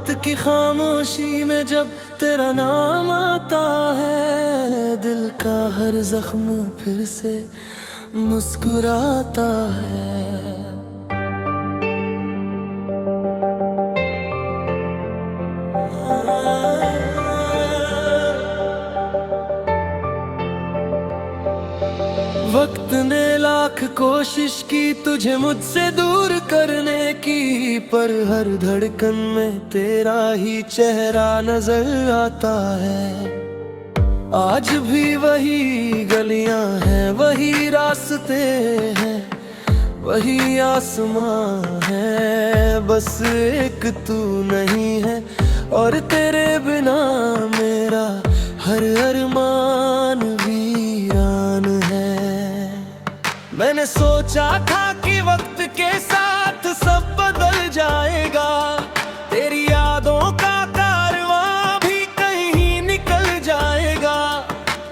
रात की खामोशी में जब तेरा नाम आता है, दिल का हर जख्म फिर से मुस्कुराता है। वक्त ने लाख कोशिश की तुझे मुझसे दूर करने की, पर हर धड़कन में तेरा ही चेहरा नजर आता है। आज भी वही गलियां हैं, वही रास्ते हैं, वही आसमां है, बस एक तू नहीं है। और तेरे बिना मेरा हर अरमान वीरान है। मैंने सोचा था कि वक्त के साथ सब बदल जाएगा, तेरी यादों का कारवां भी कहीं निकल जाएगा।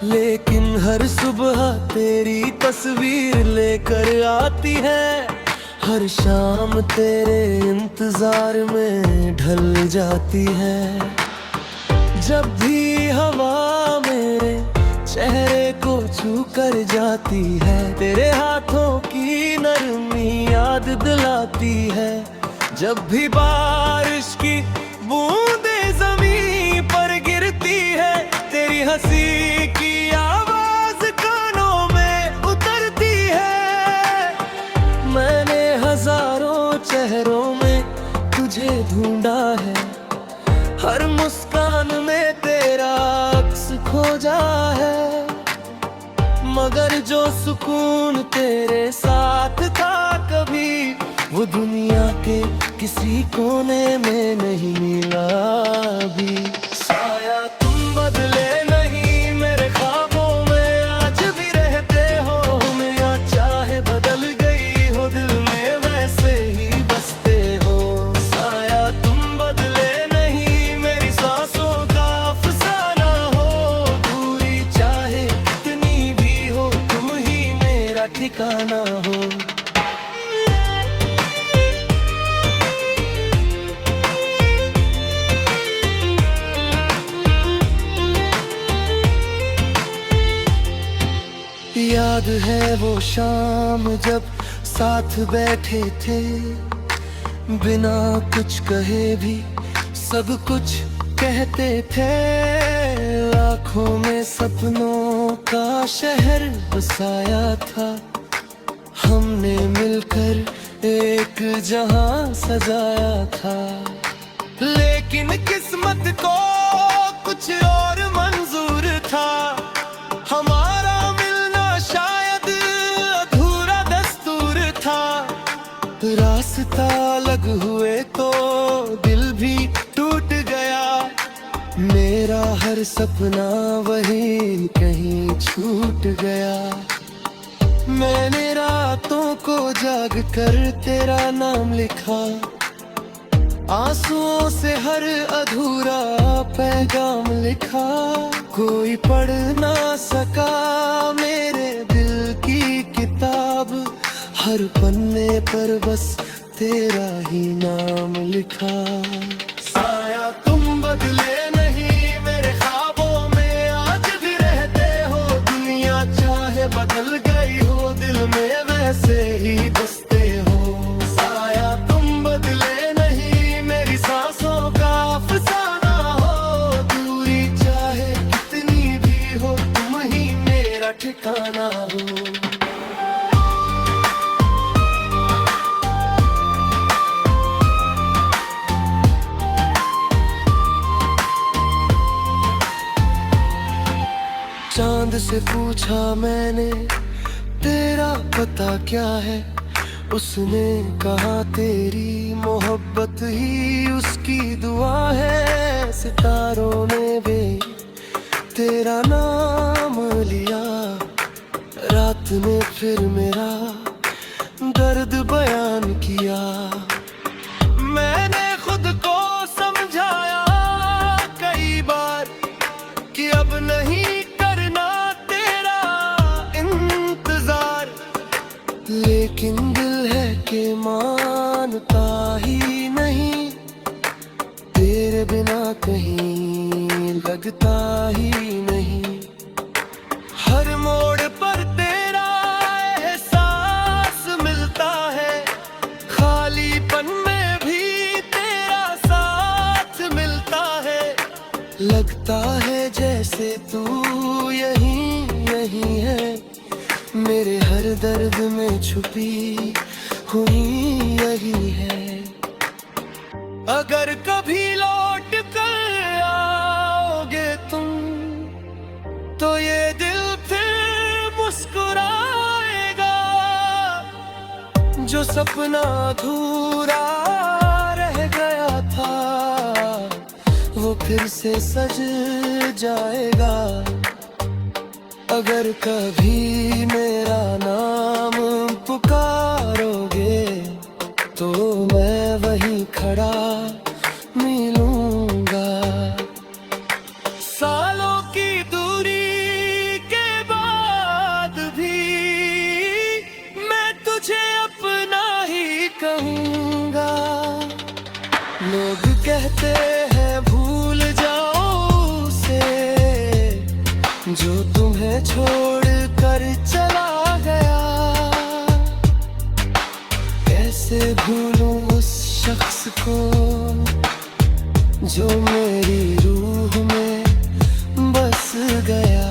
लेकिन हर सुबह तेरी तस्वीर लेकर आती है, हर शाम तेरे इंतजार में ढल जाती है। जब भी हवा मेरे चेहरे को छू कर जाती है, तेरे हाथों की नरमी याद दिलाती है। जब भी बारिश की बूंदें ज़मीन पर गिरती है, तेरी हंसी की आवाज कानों में उतरती है। मैंने हजारों चेहरों में तुझे ढूंढा है, हर मुस्कान में तेरा अक्स खोजा है। मगर जो सुकून तेरे साथ था कभी, वो दुनिया के किसी कोने में नहीं मिला अभी। साया तुम बदले नहीं मेरे ख्वाबों में, आज भी रहते हो मेरा, चाहे बदल गई हो दिल में वैसे ही बसते हो। साया तुम बदले नहीं मेरी सांसों का अफसाना हो, दूरी चाहे कितनी भी हो तुम ही मेरा ठिकाना हो। याद है वो शाम जब साथ बैठे थे, बिना कुछ कहे भी सब कुछ कहते थे। आँखों में सपनों का शहर बसाया था, हमने मिलकर एक जहां सजाया था। लेकिन किस्मत को कुछ और मंजूर था, हमारा शायद अधूरा दस्तूर था। रास्ता अलग हुए तो दिल भी टूट गया, मेरा हर सपना वही कहीं छूट गया। मैंने रातों को जाग कर तेरा नाम लिखा, आंसुओं से हर अधूरा पैगाम लिखा। कोई पढ़ ना सका मेरे दिल की किताब, हर पन्ने पर बस तेरा ही नाम लिखा। साया तुम बदले नहीं मेरे ख्वाबों में, आज भी रहते हो दुनिया चाहे बदल गई हो दिल में वैसे ही बसते हो। साया तुम बदले नहीं मेरी सांसों का अफसाना हो, दूरी चाहे कितनी भी हो तुम ही मेरा ठिकाना हो। चांद से पूछा मैंने तेरा पता क्या है, उसने कहा तेरी मोहब्बत ही उसकी दुआ है। सितारों ने भी तेरा नाम लिया, रात में फिर मेरा दर्द बयान किया। मैंने खुद को समझाया कई बार कि अब नहीं करना तेरा इंतजार, लेकिन दिल है कि मानता ही नहीं। तेरे बिना कहीं लगता ही नहीं। हर मोड़ पर तेरा एहसास मिलता है, खालीपन में भी तेरा साथ मिलता है। लगता है जैसे तू यही है, मेरे हर दर्द में छुपी हुई यही है। अगर कभी लौट कर आओगे तुम, तो ये दिल फिर मुस्कुराएगा। जो सपना अधूरा रह गया था, वो फिर से सज जाएगा। अगर कभी मेरा नाम पुकारोगे, तो मैं वहीं खड़ा मिलूंगा। सालों की दूरी के बाद भी मैं तुझे अपना ही कहूंगा। लोग कहते हैं भूल जाओ उसे, जो तुम्हें छोड़ कर चला गया। कैसे भूलूं उस शख्स को, जो मेरी रूह में बस गया।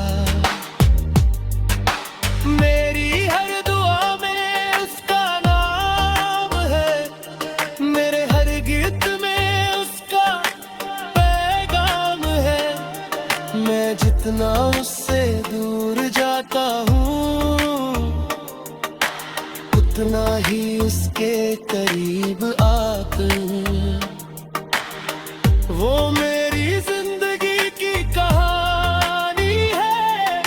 मेरी हर दुआ में उसका नाम है, मेरे हर गीत में उसका पैगाम है। मैं जितना उससे दूर जाता हूँ, उतना ही उसके करीब आकर वो मेरी जिंदगी की कहानी है,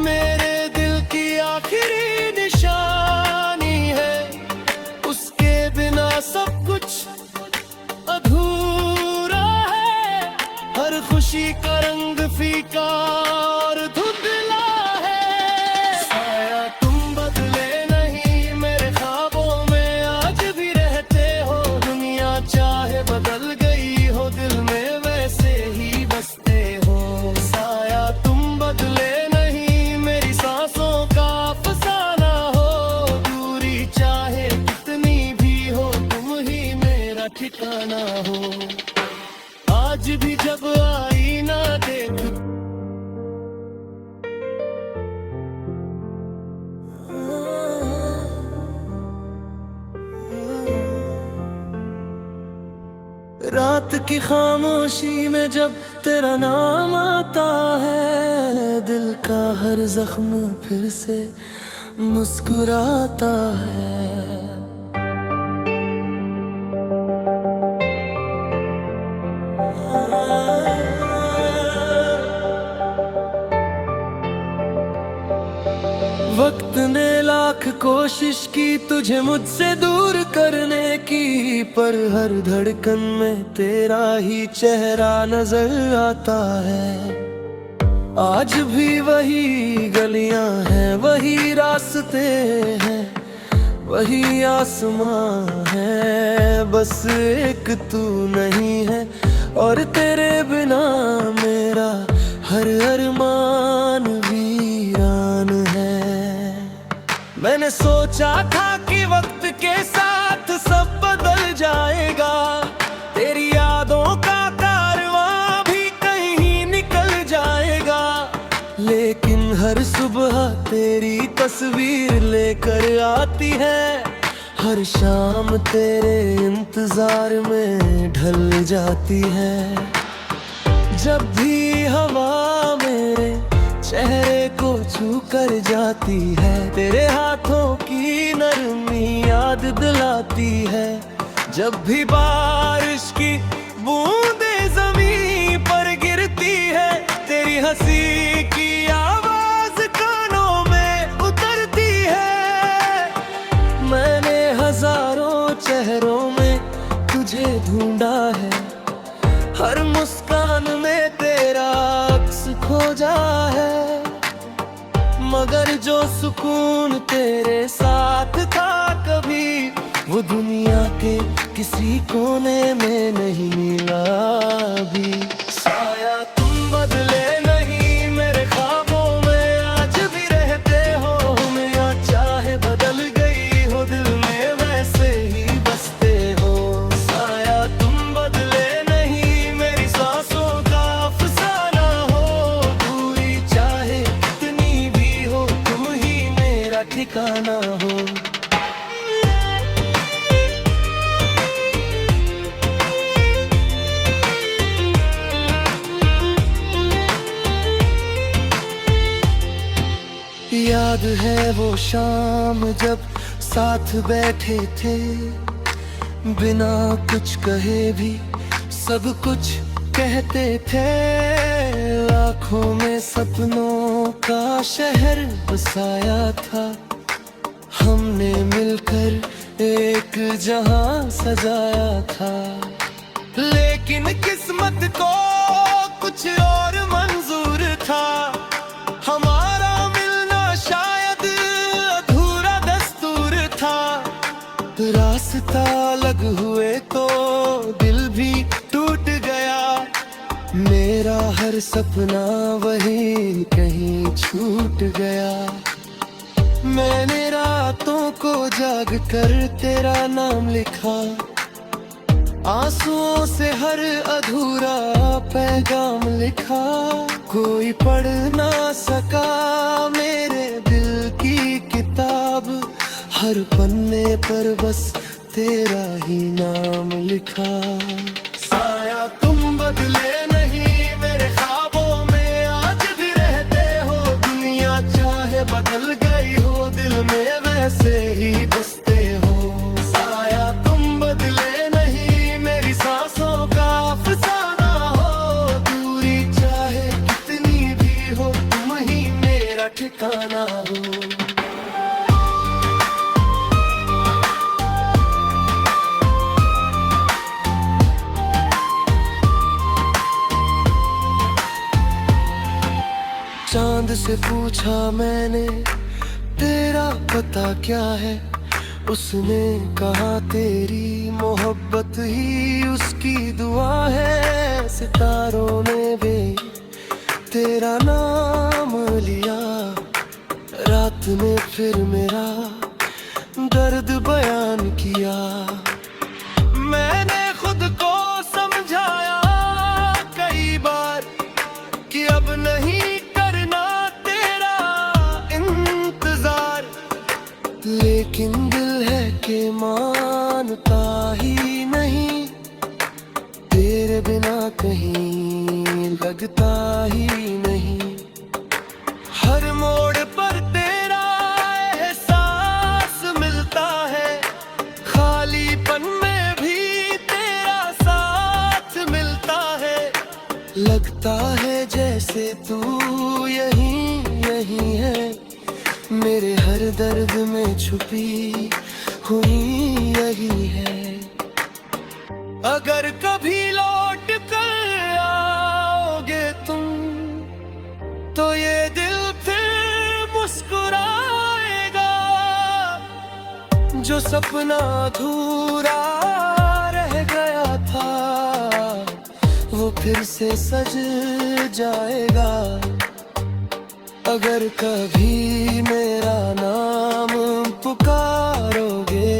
मेरे दिल की आखिरी निशानी है। उसके बिना सब कुछ अधूरा है, हर खुशी का रंग फीका और धुंधला है। साया तुम बदले नहीं, मेरे ख्वाबों में आज भी रहते हो। दुनिया चाहे बदल गई हो, दिल में वैसे ही बसते हो। साया तुम बदले नहीं, मेरी सांसों का अफसाना हो। दूरी चाहे कितनी भी हो, तुम ही मेरा ठिकाना हो। आज भी जब आईना देख, रात की खामोशी में जब तेरा नाम आता है, दिल का हर जख्म फिर से मुस्कुराता है। वक्त ने लाख कोशिश की तुझे मुझसे दूर करने की, पर हर धड़कन में तेरा ही चेहरा नजर आता है। आज भी वही गलियां हैं, वही रास्ते हैं, वही आसमां है। बस एक तू नहीं है, और तेरे बिना मेरा हर अरमान वीरान है। मैंने सोचा था कि वक्त के साथ सब बदल जाएगा, तेरी यादों का कारवां भी कहीं निकल जाएगा। लेकिन हर सुबह तेरी तस्वीर लेकर आती है, हर शाम तेरे इंतजार में ढल जाती है। जब भी हवा मेरे चेहरे को छू कर जाती है, तेरे हाथों की नरमी याद दिलाती है। जब भी बारिश की बूंदें ज़मीन पर गिरती है, तेरी हंसी की आवाज कानों में उतरती है। मैंने हजारों चेहरों में तुझे ढूंढा है, हर मुस्कान में तेरा अक्स खोजा है। मगर जो सुकून तेरे साथ था, कभी वो दुनिया के किसी कोने में नहीं मिला अभी। साया तुम बदले नहीं मेरे ख्वाबों में आज भी रहते हो, मैं चाहे बदल गई हो दिल में वैसे ही बसते हो। साया तुम बदले नहीं मेरी सांसों का अफसाना हो, दूरी चाहे कितनी भी हो तुम ही मेरा ठिकाना हो। याद है वो शाम जब साथ बैठे थे, बिना कुछ कहे भी सब कुछ कहते थे। आँखों में सपनों का शहर बसाया था, हमने मिलकर एक जहां सजाया था। लेकिन किस्मत को कुछ और मंजूर था, हमारा रास्ता अलग हुए तो दिल भी टूट गया। मेरा हर सपना वही कहीं छूट गया। मैंने रातों को जाग कर तेरा नाम लिखा, आंसुओं से हर अधूरा पैगाम लिखा। कोई पढ़ ना सका मेरे दिल की किताब, हर पन्ने पर बस तेरा ही नाम लिखा। साया तुम बदले नहीं मेरे ख्वाबों में आज भी रहते हो, दुनिया चाहे बदल गई हो दिल में वैसे ही बसते हो। साया तुम बदले नहीं मेरी सांसों का अफसाना हो, दूरी चाहे कितनी भी हो तुम ही मेरा ठिकाना हो। चांद से पूछा मैंने तेरा पता क्या है, उसने कहा तेरी मोहब्बत ही उसकी दुआ है। सितारों ने भी तेरा नाम लिया, रात ने फिर मेरा दर्द बयान किया। मैंने खुद को समझाया कई बार कि अब नहीं लेकिन दिल है कि मानता ही नहीं, तेरे बिना कहीं लगता ही नहीं। हर मोड़ पर तेरा एहसास मिलता है, खालीपन में भी तेरा साथ मिलता है। लगता है जैसे तू यही है, मेरे हर दर्द में छुपी हुई यही है। अगर कभी लौट कर आओगे तुम तो ये दिल फिर मुस्कुराएगा। जो सपना अधूरा रह गया था वो फिर से सज जाएगा। अगर कभी मेरा नाम पुकारोगे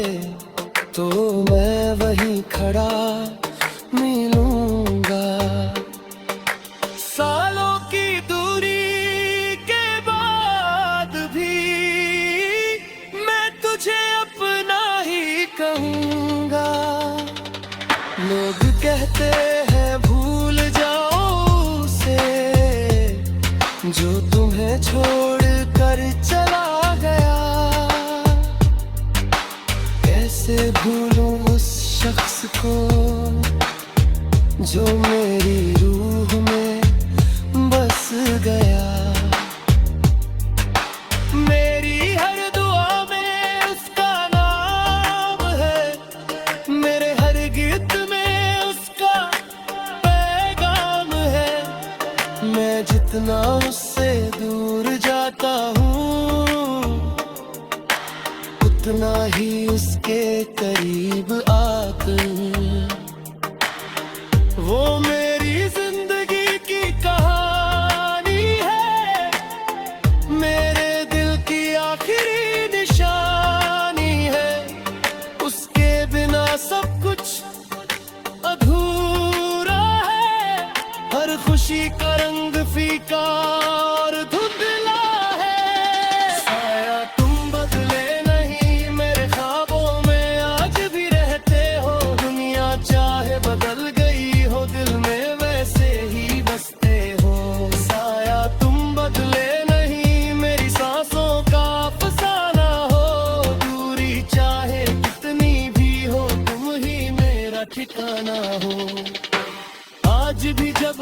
तो मैं वहीं खड़ा मिलूंगा। सालों की दूरी के बाद भी मैं तुझे अपना ही कहूँगा। लोग कहते हैं भूल जाओ उसे जो तुम्हें छोड़ कर चला गया। कैसे भूलूं उस शख्स को जो मेरी रूह में बस गया। मेरी हर दुआ में उसका नाम है, मेरे हर गीत में उसका पैगाम है। मैं जितना उससे दूर जाता हूँ उतना ही उसका के करीब आकर वो मेरी जिंदगी की कहानी है, मेरे दिल की आखिरी निशानी है। उसके बिना सब कुछ अधूरा है, हर खुशी का रंग फीका और धुंधला है। साया तुम बदले नहीं मेरे ख्वाबों में आज भी रहते हो, दुनिया चाहे बदल गई हो दिल में वैसे ही बसते हो। साया तुम बदले नहीं मेरी सांसों का अफसाना हो, दूरी चाहे कितनी भी हो तुम ही मेरा ठिकाना हो। आज भी जब